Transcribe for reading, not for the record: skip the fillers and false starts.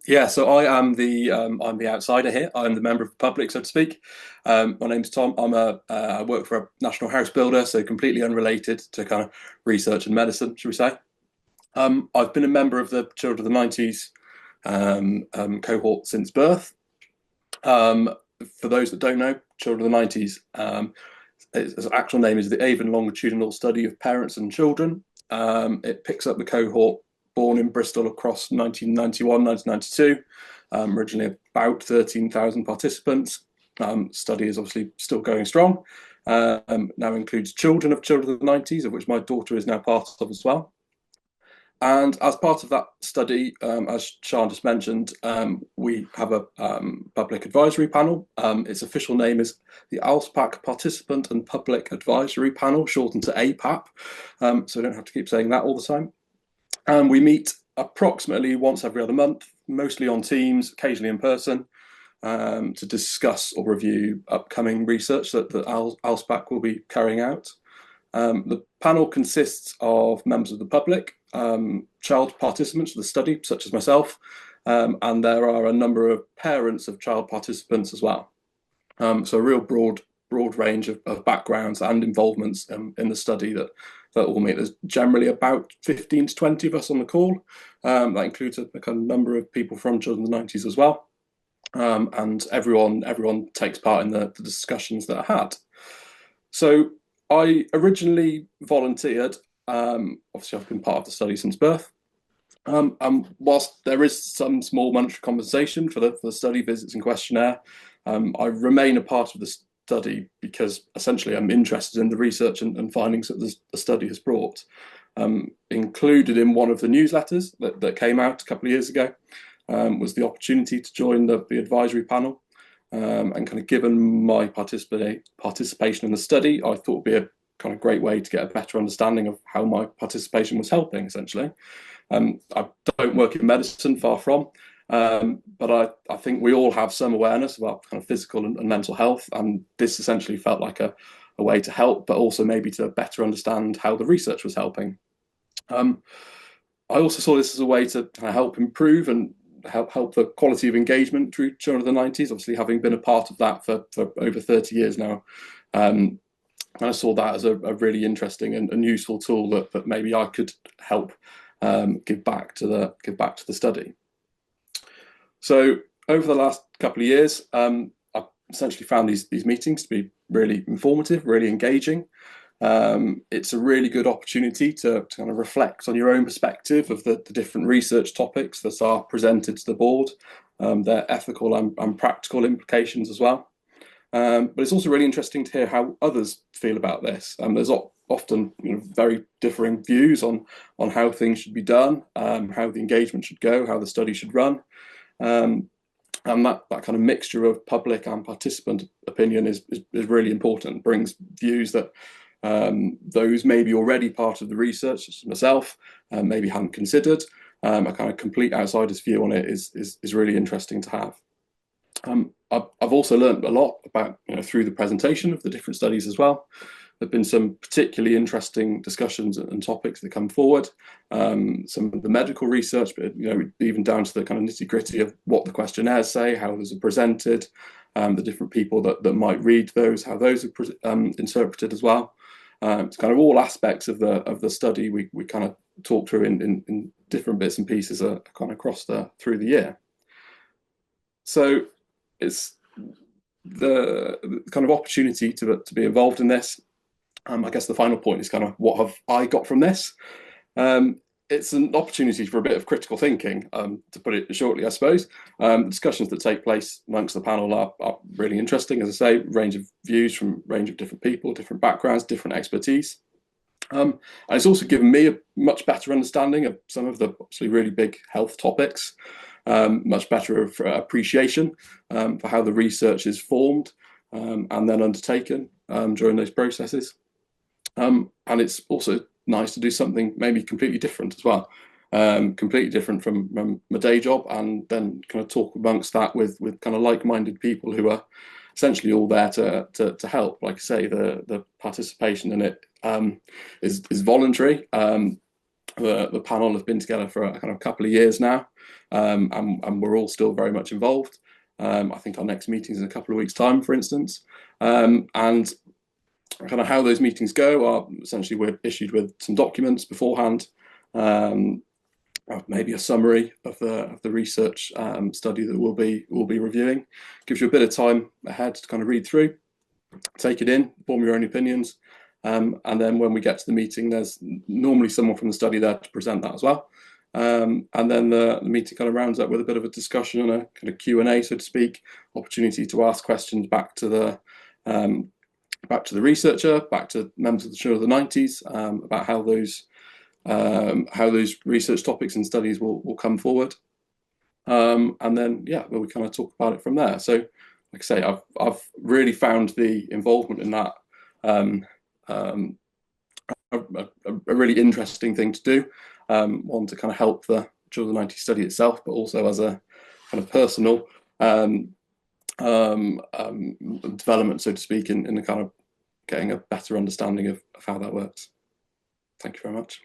Yeah, so I'm the outsider here. I'm the member of the public, so to speak. My name's Tom. I work for a national house builder, so completely unrelated to kind of research and medicine, should we say? I've been a member of the Children of the '90s cohort since birth. Um, for those that don't know, Children of the '90s, its actual name is the Avon Longitudinal Study of Parents and Children. It picks up the cohort born in Bristol across 1991, 1992, originally about 13,000 participants. Study is obviously still going strong. Now includes children of Children of the '90s, of which my daughter is now part of as well. And as part of that study, as Sian just mentioned, we have a public advisory panel. Its official name is the ALSPAC Participant and Public Advisory Panel, shortened to APAP. So we don't have to keep saying that all the time. And we meet approximately once every other month, mostly on Teams, occasionally in person, to discuss or review upcoming research that the ALSPAC will be carrying out. The panel consists of members of the public, child participants of the study, such as myself, and there are a number of parents of child participants as well. So a real broad range of backgrounds and involvements in the study that all meet. There's generally about 15 to 20 of us on the call. That includes a kind of number of people from Children of the '90s as well. And everyone takes part in the discussions that are had. So I originally volunteered. Obviously, I've been part of the study since birth. And whilst there is some small monetary compensation for the study visits and questionnaire, I remain a part of the study because essentially I'm interested in the research and findings that the study has brought. Included in one of the newsletters that came out a couple of years ago was the opportunity to join the advisory panel. And kind of given my participation in the study, I thought it would be a kind of great way to get a better understanding of how my participation was helping, essentially. I don't work in medicine, far from, but I think we all have some awareness about kind of physical and mental health, and this essentially felt like a way to help, but also maybe to better understand how the research was helping. I also saw this as a way to kind of help improve and help the quality of engagement through Children of the '90s, obviously having been a part of that for over 30 years now. And I saw that as a really interesting and useful tool that maybe I could help give back to the study. So over the last couple of years, I've essentially found these meetings to be really informative, really engaging. It's a really good opportunity to kind of reflect on your own perspective of the different research topics that are presented to the board, their ethical and practical implications as well. But it's also really interesting to hear how others feel about this. There's often very differing views on how things should be done, how the engagement should go, how the study should run. And that kind of mixture of public and participant opinion is really important. It brings views that those maybe already part of the research, such as myself, maybe hadn't considered. A kind of complete outsider's view on it is really interesting to have. I've also learned a lot about through the presentation of the different studies as well. There've been some particularly interesting discussions and topics that come forward. Some of the medical research, but even down to the kind of nitty gritty of what the questionnaires say, how those are presented, the different people that might read those, how those are interpreted as well. It's kind of all aspects of the study we kind of talk through in different bits and pieces kind of across through the year. So it's the kind of opportunity to be involved in this. I guess the final point is kind of what have I got from this? It's an opportunity for a bit of critical thinking, to put it shortly, I suppose. Discussions that take place amongst the panel are really interesting, as I say, range of views from a range of different people, different backgrounds, different expertise. And it's also given me a much better understanding of some of the obviously really big health topics, much better appreciation for how the research is formed and then undertaken during those processes. And it's also nice to do something maybe completely different as well, completely different from my day job, and then kind of talk amongst that with kind of like-minded people who are essentially all there to help. Like I say, the participation in it is voluntary. the panel have been together for a kind of couple of years now, and we're all still very much involved. I think our next meeting is in a couple of weeks' time, for instance. And kind of how those meetings go are essentially we're issued with some documents beforehand, maybe a summary of the research study that we'll be reviewing. Gives you a bit of time ahead to kind of read through, take it in, form your own opinions. And then when we get to the meeting, there's normally someone from the study there to present that as well. And then the meeting kind of rounds up with a bit of a discussion and a kind of Q&A, so to speak, opportunity to ask questions back to the researcher, back to members of the Journal of the 90s, about how those research topics and studies will come forward. And then, yeah, we kind of talk about it from there. So, like I say, I've really found the involvement in that a really interesting thing to do. One, to kind of help the Journal of the 90s study itself, but also as a kind of personal development, so to speak, in the kind of getting a better understanding of how that works. Thank you very much.